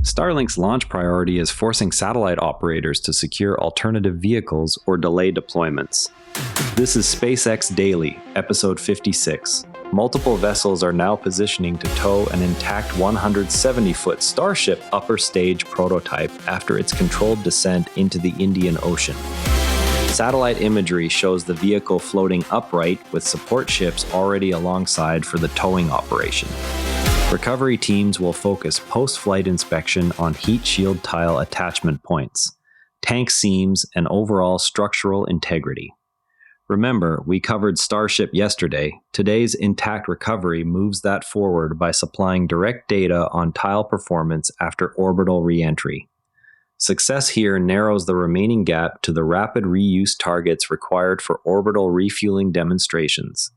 Starlink's launch priority is forcing satellite operators to secure alternative vehicles or delay deployments. This is SpaceX Daily, episode 56. Multiple vessels are now positioning to tow an intact 170-foot Starship upper stage prototype after its controlled descent into the Indian Ocean. Satellite imagery shows the vehicle floating upright with support ships already alongside for the towing operation. Recovery teams will focus post-flight inspection on heat shield tile attachment points, tank seams, and overall structural integrity. Remember, we covered Starship yesterday. Today's intact recovery moves that forward by supplying direct data on tile performance after orbital re-entry. Success here narrows the remaining gap to the rapid reuse targets required for orbital refueling demonstrations.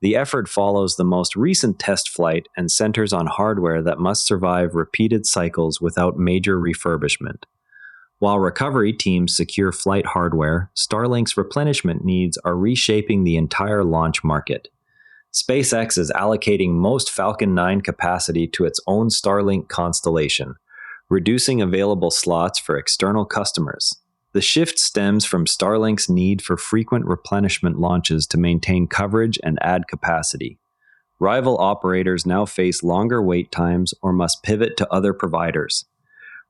The effort follows the most recent test flight and centers on hardware that must survive repeated cycles without major refurbishment. While recovery teams secure flight hardware, Starlink's replenishment needs are reshaping the entire launch market. SpaceX is allocating most Falcon 9 capacity to its own Starlink constellation, reducing available slots for external customers. The shift stems from Starlink's need for frequent replenishment launches to maintain coverage and add capacity. Rival operators now face longer wait times or must pivot to other providers.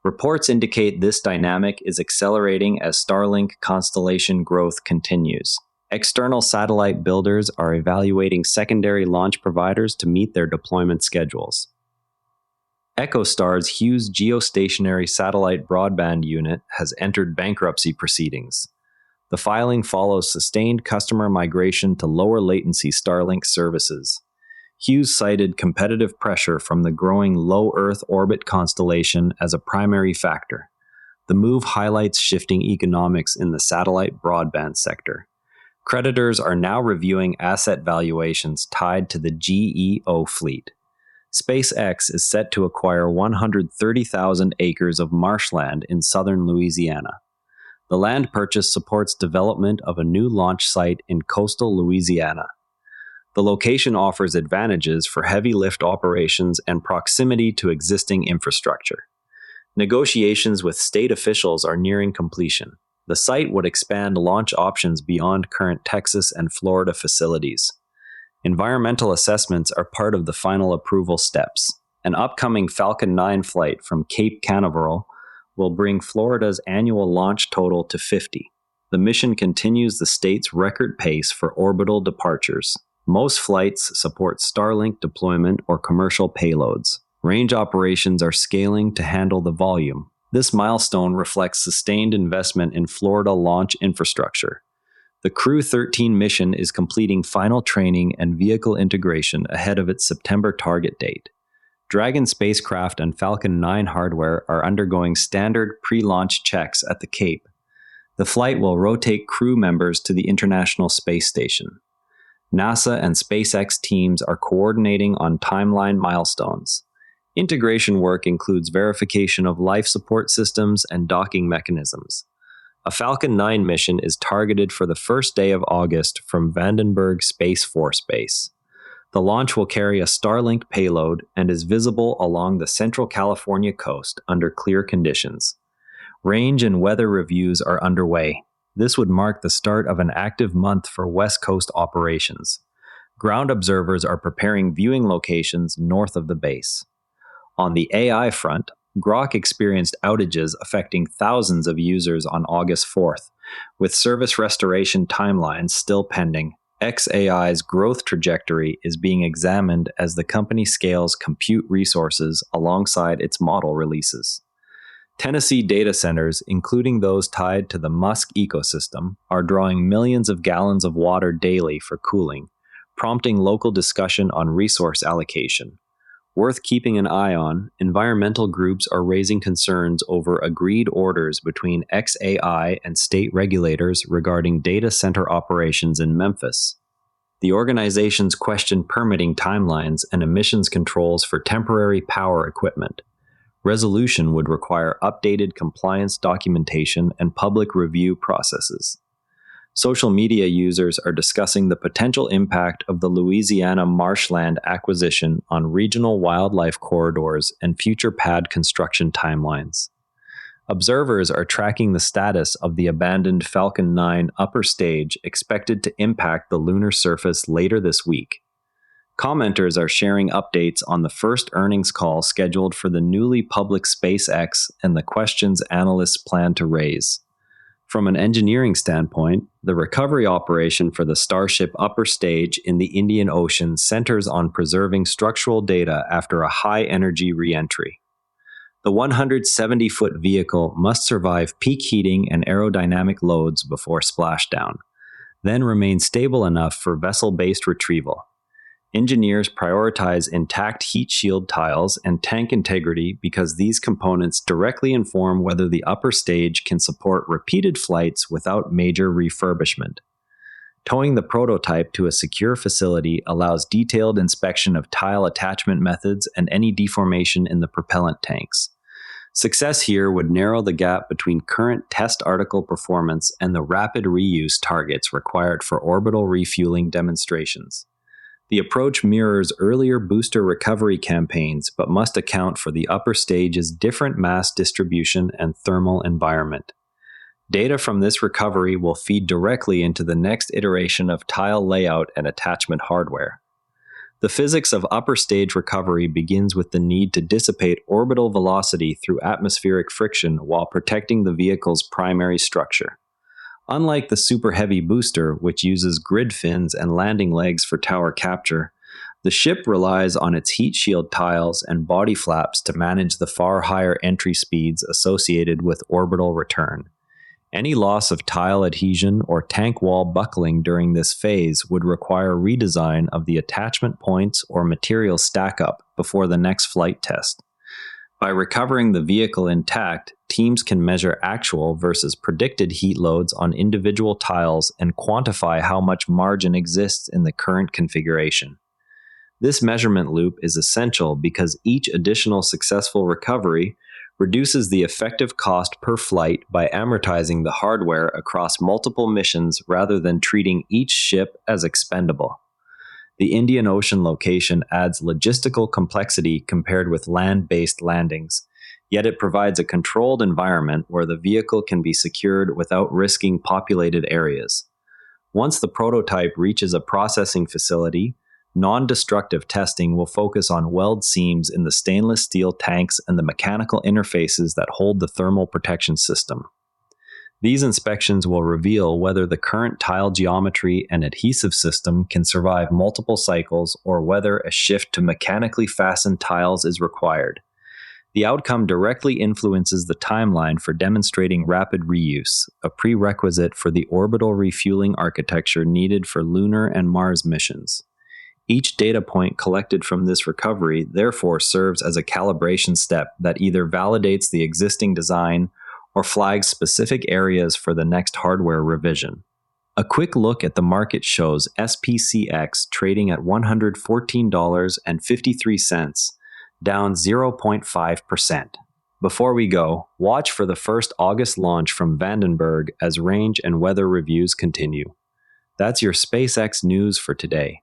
Reports indicate this dynamic is accelerating as Starlink constellation growth continues. External satellite builders are evaluating secondary launch providers to meet their deployment schedules. EchoStar's Hughes geostationary satellite broadband unit has entered bankruptcy proceedings. The filing follows sustained customer migration to lower latency Starlink services. Hughes cited competitive pressure from the growing low Earth orbit constellation as a primary factor. The move highlights shifting economics in the satellite broadband sector. Creditors are now reviewing asset valuations tied to the GEO fleet. SpaceX is set to acquire 130,000 acres of marshland in southern Louisiana. The land purchase supports development of a new launch site in coastal Louisiana. The location offers advantages for heavy lift operations and proximity to existing infrastructure. Negotiations with state officials are nearing completion. The site would expand launch options beyond current Texas and Florida facilities. Environmental assessments are part of the final approval steps. An upcoming Falcon 9 flight from Cape Canaveral will bring Florida's annual launch total to 50. The mission continues the state's record pace for orbital departures. Most flights support Starlink deployment or commercial payloads. Range operations are scaling to handle the volume. This milestone reflects sustained investment in Florida launch infrastructure. The Crew 13 mission is completing final training and vehicle integration ahead of its September target date. Dragon spacecraft and Falcon 9 hardware are undergoing standard pre-launch checks at the Cape. The flight will rotate crew members to the International Space Station. NASA and SpaceX teams are coordinating on timeline milestones. Integration work includes verification of life support systems and docking mechanisms. A Falcon 9 mission is targeted for the first day of August from Vandenberg Space Force Base. The launch will carry a Starlink payload and is visible along the Central California coast under clear conditions. Range and weather reviews are underway. This would mark the start of an active month for West Coast operations. Ground observers are preparing viewing locations north of the base. On the AI front, Grok experienced outages affecting thousands of users on August 4th, with service restoration timelines still pending. xAI's growth trajectory is being examined as the company scales compute resources alongside its model releases. Tennessee data centers, including those tied to the Musk ecosystem, are drawing millions of gallons of water daily for cooling, prompting local discussion on resource allocation. Worth keeping an eye on, environmental groups are raising concerns over agreed orders between xAI and state regulators regarding data center operations in Memphis. The organizations question permitting timelines and emissions controls for temporary power equipment. Resolution would require updated compliance documentation and public review processes. Social media users are discussing the potential impact of the Louisiana marshland acquisition on regional wildlife corridors and future pad construction timelines. Observers are tracking the status of the abandoned Falcon 9 upper stage expected to impact the lunar surface later this week. Commenters are sharing updates on the first earnings call scheduled for the newly public SpaceX and the questions analysts plan to raise. From an engineering standpoint, the recovery operation for the Starship upper stage in the Indian Ocean centers on preserving structural data after a high-energy re-entry. The 170-foot vehicle must survive peak heating and aerodynamic loads before splashdown, then remain stable enough for vessel-based retrieval. Engineers prioritize intact heat shield tiles and tank integrity because these components directly inform whether the upper stage can support repeated flights without major refurbishment. Towing the prototype to a secure facility allows detailed inspection of tile attachment methods and any deformation in the propellant tanks. Success here would narrow the gap between current test article performance and the rapid reuse targets required for orbital refueling demonstrations. The approach mirrors earlier booster recovery campaigns, but must account for the upper stage's different mass distribution and thermal environment. Data from this recovery will feed directly into the next iteration of tile layout and attachment hardware. The physics of upper stage recovery begins with the need to dissipate orbital velocity through atmospheric friction while protecting the vehicle's primary structure. Unlike the Super Heavy booster, which uses grid fins and landing legs for tower capture, the ship relies on its heat shield tiles and body flaps to manage the far higher entry speeds associated with orbital return. Any loss of tile adhesion or tank wall buckling during this phase would require redesign of the attachment points or material stack-up before the next flight test. By recovering the vehicle intact, teams can measure actual versus predicted heat loads on individual tiles and quantify how much margin exists in the current configuration. This measurement loop is essential because each additional successful recovery reduces the effective cost per flight by amortizing the hardware across multiple missions rather than treating each ship as expendable. The Indian Ocean location adds logistical complexity compared with land-based landings, yet it provides a controlled environment where the vehicle can be secured without risking populated areas. Once the prototype reaches a processing facility, non-destructive testing will focus on weld seams in the stainless steel tanks and the mechanical interfaces that hold the thermal protection system. These inspections will reveal whether the current tile geometry and adhesive system can survive multiple cycles or whether a shift to mechanically fastened tiles is required. The outcome directly influences the timeline for demonstrating rapid reuse, a prerequisite for the orbital refueling architecture needed for lunar and Mars missions. Each data point collected from this recovery therefore serves as a calibration step that either validates the existing design or flags specific areas for the next hardware revision. A quick look at the market shows SPCX trading at $114.53, down 0.5%. Before we go, watch for the first August launch from Vandenberg as range and weather reviews continue. That's your SpaceX news for today.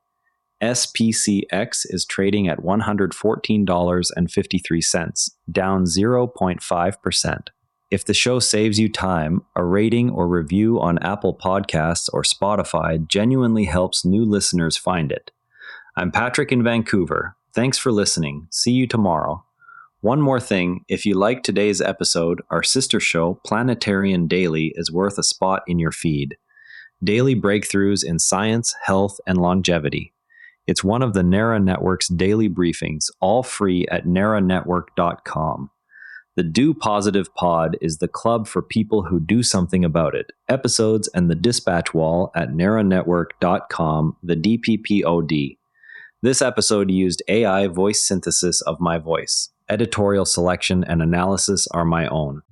SPCX is trading at $114.53, down 0.5%. If the show saves you time, a rating or review on Apple Podcasts or Spotify genuinely helps new listeners find it. I'm Patrick in Vancouver. Thanks for listening. See you tomorrow. One more thing, if you liked today's episode, our sister show, Planetarian Daily, is worth a spot in your feed. Daily breakthroughs in science, health, and longevity. It's one of the NARA Network's daily briefings, all free at naranetwork.com. The Do Positive Pod is the club for people who do something about it. Episodes and the dispatch wall at naranetwork.com, the DPPOD. This episode used AI voice synthesis of my voice. Editorial selection and analysis are my own.